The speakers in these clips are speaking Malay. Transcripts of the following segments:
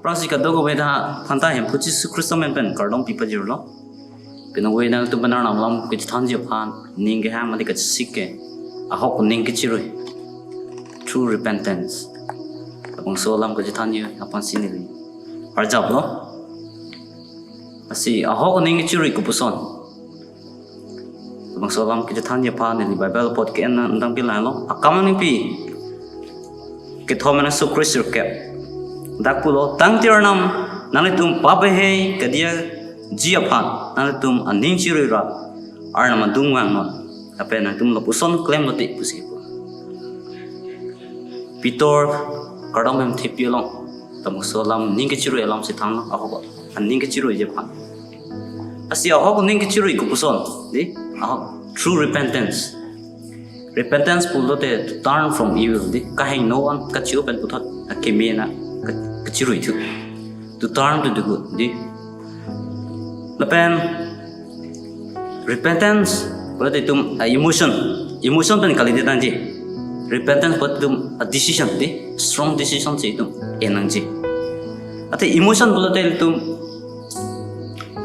prasi ka dogo we da phanta hem puchi su kristomen pen kardom pipa jir lo pina we na tu banar nam lam ke than je phan ning ge ha ma de ka sikke a hok ning ke chiroi true repentance abang so lam ke than ye apan sini li ar jab lo asi a hok ning ke chiroi ku puson abang so lam ke than ye phan ni bible pot ke na ndam ke la lo akam ning pi ke thomana su kristo ke dakpulo tang tir nam nang tum pape he kadia ji aphan nang tum aning chiroi ra ar nam dung wang no ape nang tum lo puson claim lo ti pusi po pitor kardam hem thipi long tam so lam ning ke chiroi lam si thang a ho an ning ke chiroi je phan asi a ho ning ke chiroi ku puson di a true repentance pulo te to turn from evil di ka hang no one ka chiu pen puthot akemena kecirui tu, to turn to the good, di. Lepas repentance, berarti itu emotion pen kali dia tanji. Repentance berarti itu a decision, di, strong decision sih itu, enang ji. Atau emotion berarti itu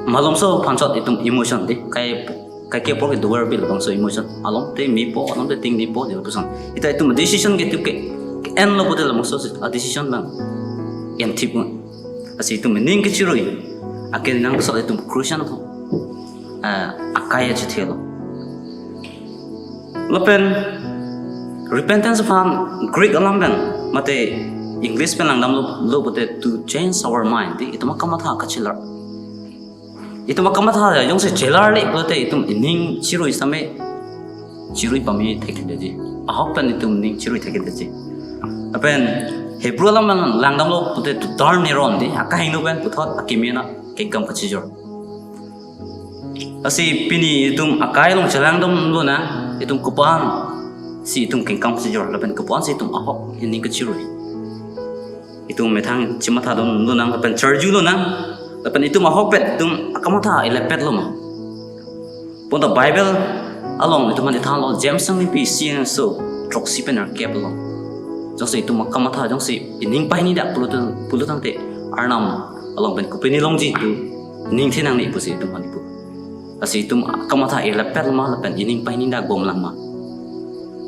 malum so pancot itu emotion, di, kayak kepo ke dua bil bangsa emotion, alom te mipo, alom te ting mipo dia pesan. Itu decision gitu ke en lo berarti lah maksud a decision bang. Yang tipu, asih itu mending keciroi, akhirnya nang soal itu crucial tu, akaya cetelo. Lepas repentance pun Greek alam kan, mate English pen lang lo bote to change our mind, itu macam apa kecilar, itu macam apa yang se celar le bote itu mending ciroi sampai ciroi pami teknik aja, ahok pen itu mending ciroi teknik aja, lepas Hebrew alam langdam lo pute to turn neron di akah hinu ben puthot akimena kengkam kachijor asi pini itum akai long langdam lo na itum kupan si itum kengkam kachijor lapen kupan si itum ahok ini kachiroi itum methang chimata don lo nang lapen charju lo na lapen itum ahok pet itum akamata ilepet lo ma ponta bible along itum man ithang lo james sang ni pi sian so troxy pen arkep lo jangsi itu makam mata jangsi ining pai ni dak pulutan te arnam along ben kupeni longji tu ining thenang ni pusi itu manipu asi itu makam mata elepel ma lepen ining pai ni dak bom lama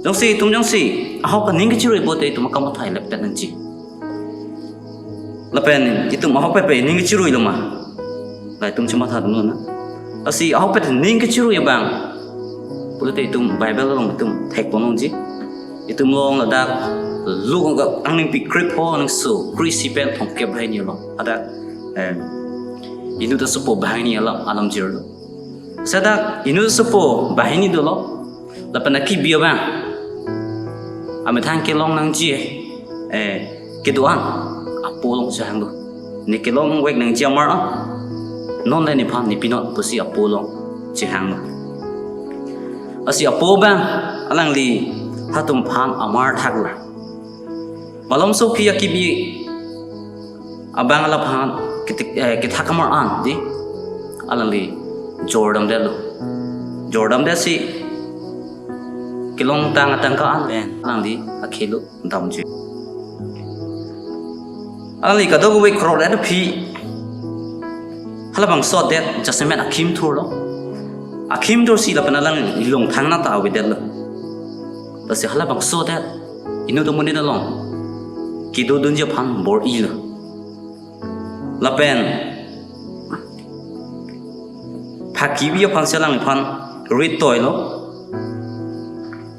jangsi ahok ka ning keciroi bote itu makam mata elepel nanji lepen itu ahok pe ning keciroi lama lai tum cuma tha dum na asi ahok pe ning keciroi bang pulute itu bible long itu thek ponongji itu mlong ladak lu ngak angin pi kripo nang so krisipen thong ke bhai ni lo ada inu da supo bhai ni ala alam jir lo sada inu supo bhai ni do lo la panaki bia ba ame thang ke long nang ji ke doan apo long jang lo ni ke long wek nang ji amar non le ni phan ni pinot pusi apo long ji hang lo asi apo ba alang li hatum phan amar thagla malam so kia kibi abang ala phan kita kamar an di alali Jordan de si kilong tang ka an ben alang di akhilu damji alali ka do we crowd at phi halabang so that jasmen akim thur lo akim dur si la panalang ilong thang na ta we del basi halabang so that inu do muni long kido dunja phan bor il lapen phakibia phan selang phan rit toy lo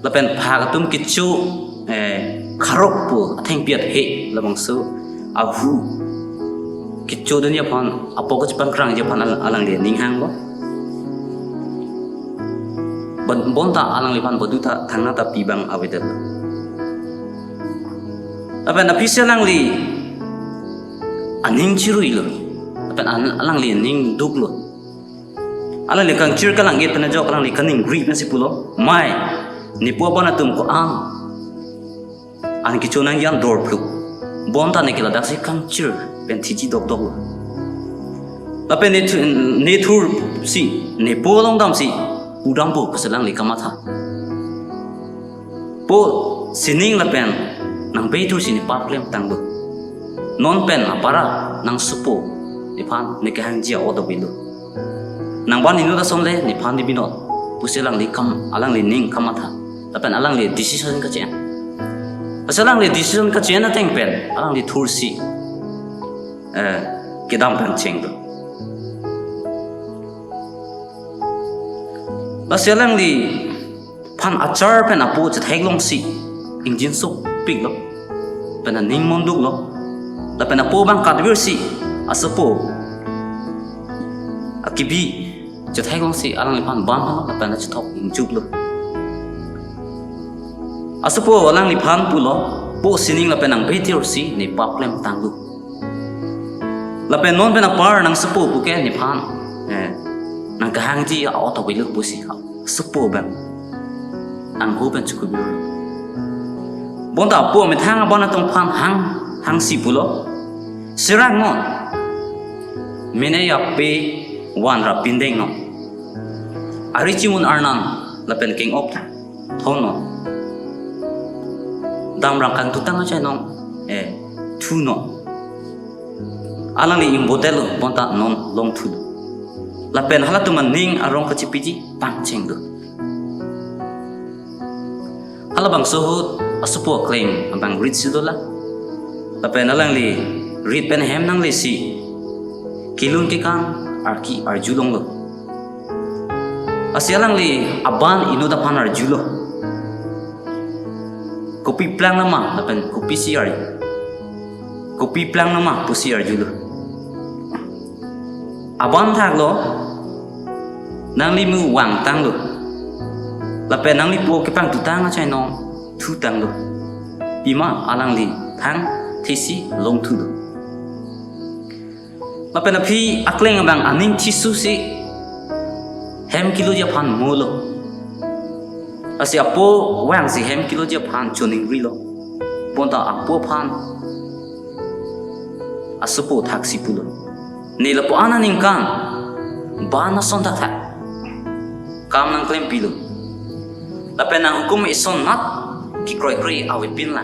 lapen phagatum kichu kharok pu atheng piat he labang so ahu kichu dunya phan apoko chipan krang je phan alang le ning hang lo bonta alang le phan boduta thangna ta pibang awedel apa na pisa lang li aning chirui lo apa alang li aning duk lo alang li kang chir kalang get na jok alang li kaning grip na si pulo mai ni po ba na tum ko an kicho nang yan dor pluk bonta ne kila daksi kang chir pen thiji dok dok lo apa ne thur si ne po long dam si udam po kasalang li kamata po sining la pen nang pay tur sini pap klem tang bu non pen para nang supo ni phan ni kahang jia odo bilu nang ban inu da som le ni phan di binot pusilang li kam alang li ning kamatha tapen alang li decision ka chen asalang li decision ka chen na teng pen alang li thursi kedam pen cheng do asalang li phan achar pen apu chat heglong si injin sok pig lo pen ning monduk lo la pen apu bang kadwir si asapo akibi chat heglong si alang li phan ban lo la pen chat thok injuk lo asapo alang li phan pu lo po sining la pen ang betir si ni paplem tanglu la pen non pen apar nang sapo pu ke ni phan nang kahang ji a auto wi lu pu si sapo bang ang hu pen chukubi bonta po me thang abana tong phan hang si pulo sirang ngon mene ya pe wan ra pindeng no ari chimun arnan la pen king op thono dam rang kang tutang cha nong thu no alang ni im bodelo bonta non long thu la pen hala tu man ning arong ka chipiji pang cheng do hala bang sohut asupo claim bang read sidola la pen alang li read pen hem nang li si kilun ke kan arki arjulong lo asialang li aban inu da pan arjulo kopi plang nama la pen kopi si ari kopi plang nama pusi arjulo aban thak lo nang li mu wang tang lo la pen nang li po ke pang tu tang a chai nong thu tang lo bima alang li thang thisi long thu lo la pen phi akleng bang aning thisu si hem kilo ja phan mo lo asi apo wang si hem kilo ja phan chuning ri lo bonta apo phan asupo thaksi pulo ni la po ananing kan bana son ta thak kam nang klem pilo la pen nang hukum ison nat ki kroi kroi awit pin la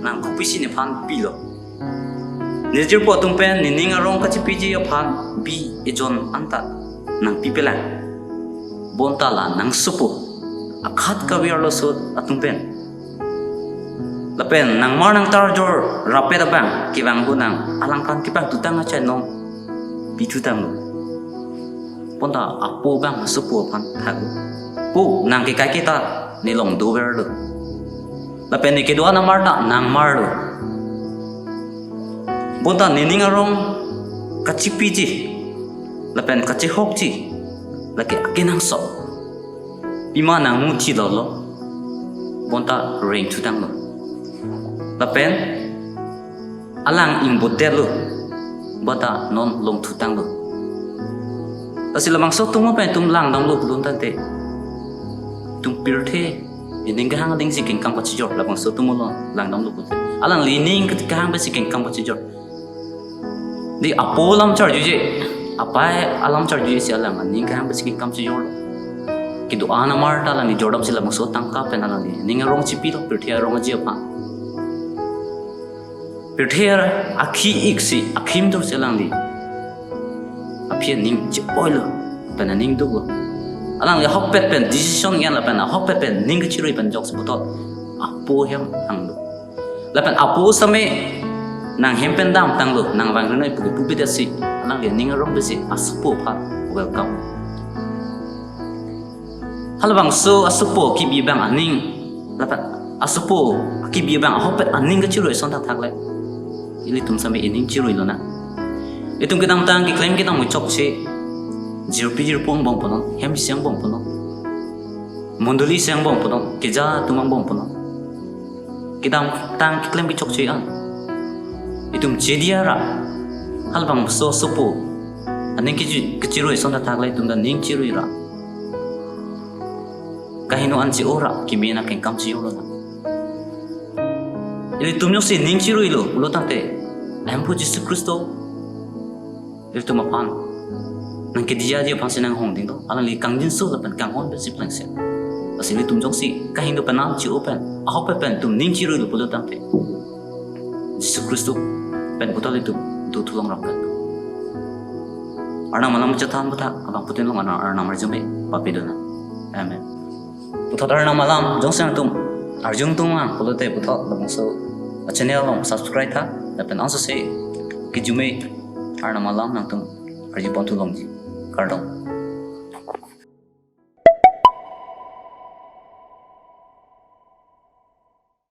nang kupisi ni phan pilo nijir po tung pen ni ning arong ka chipiji ya phan bi ejon anta nang pipela bonta la nang supo akhat ka wir lo sut atung pen la pen nang mar nang tar jor rape da bang ki bang bu nang alang kan ki bang tutang acha nong bi tutang lo bonta apo bang supo phan thak pu nang ki kai ki ta ni long do ver lo la pen ni ke do na mar ta nang mar lo bonta ni ning arong ka chipiji la pen ka che hok chi la ke akinang so bima nang mu thi lo bonta ring tutang lo la pen alang ing botel lo bonta non long tutang lo asila mang so tum pen tum lang dang lo bulun tante tum pirthe ining ka hang ding si king kam pa chi jor la bang so tum lo lang dang lo bu alang li ning ka hang ba si king kam pa chi jor di apo lam char ju je apai alam char ju si alang ning ka hang ba si king kam chi jor kidu ana marta la ni jordam sila mang so tangka pen alang ni ning rong chi pi lo pirthe rong ji pa pirthe akhi iksi akhim tor selang li aphian ning chi oil pen ning du alang ya hok pet pen decision yan la pen hok pet pen ning chi roi pen jok sputot apo hem ang lu la pen apo same nang hem pen dam tang lu nang wang renai pu pu bit si alang ya ning rong besi aspo pha welcome halbang so asupo ki bi bang aning la pen asupo ki bi bang hok pet aning chi roi son thak le ili tum same ining chi roi lo na itung kita tang ki claim kita mu chok che jir pijir pong bong pono hem siang bong pono monduli siang bong pono keja tumang bong pono kita tang ki claim ki chok che an itum chedia ra halbang so sopo aning ki chiroi son ta lai tum da ning chiroi ra kahino an chi ora ki mena ken kam chi ora ili tum yo si ning chiroi lo ulo tante empo Jesus Kristo itu mapan nang kedia dia pang senang hong ding do alang li kang jin su la pen kang hon pe si plan se asili tum jong si kahin do panam chi open a hop pen tum ning chi ru lu pulo tam pe Yesus Kristus pen putal itu tulung rapat. Arna malam cetan putak abang putin long arna marjumbe papidona. Amen. Putat arna malam jongsang tum arjung tum ang pulote putat long so channel long subscribe tha dapen also say kijume arna malam nang tum arji pon tulong ji kardong.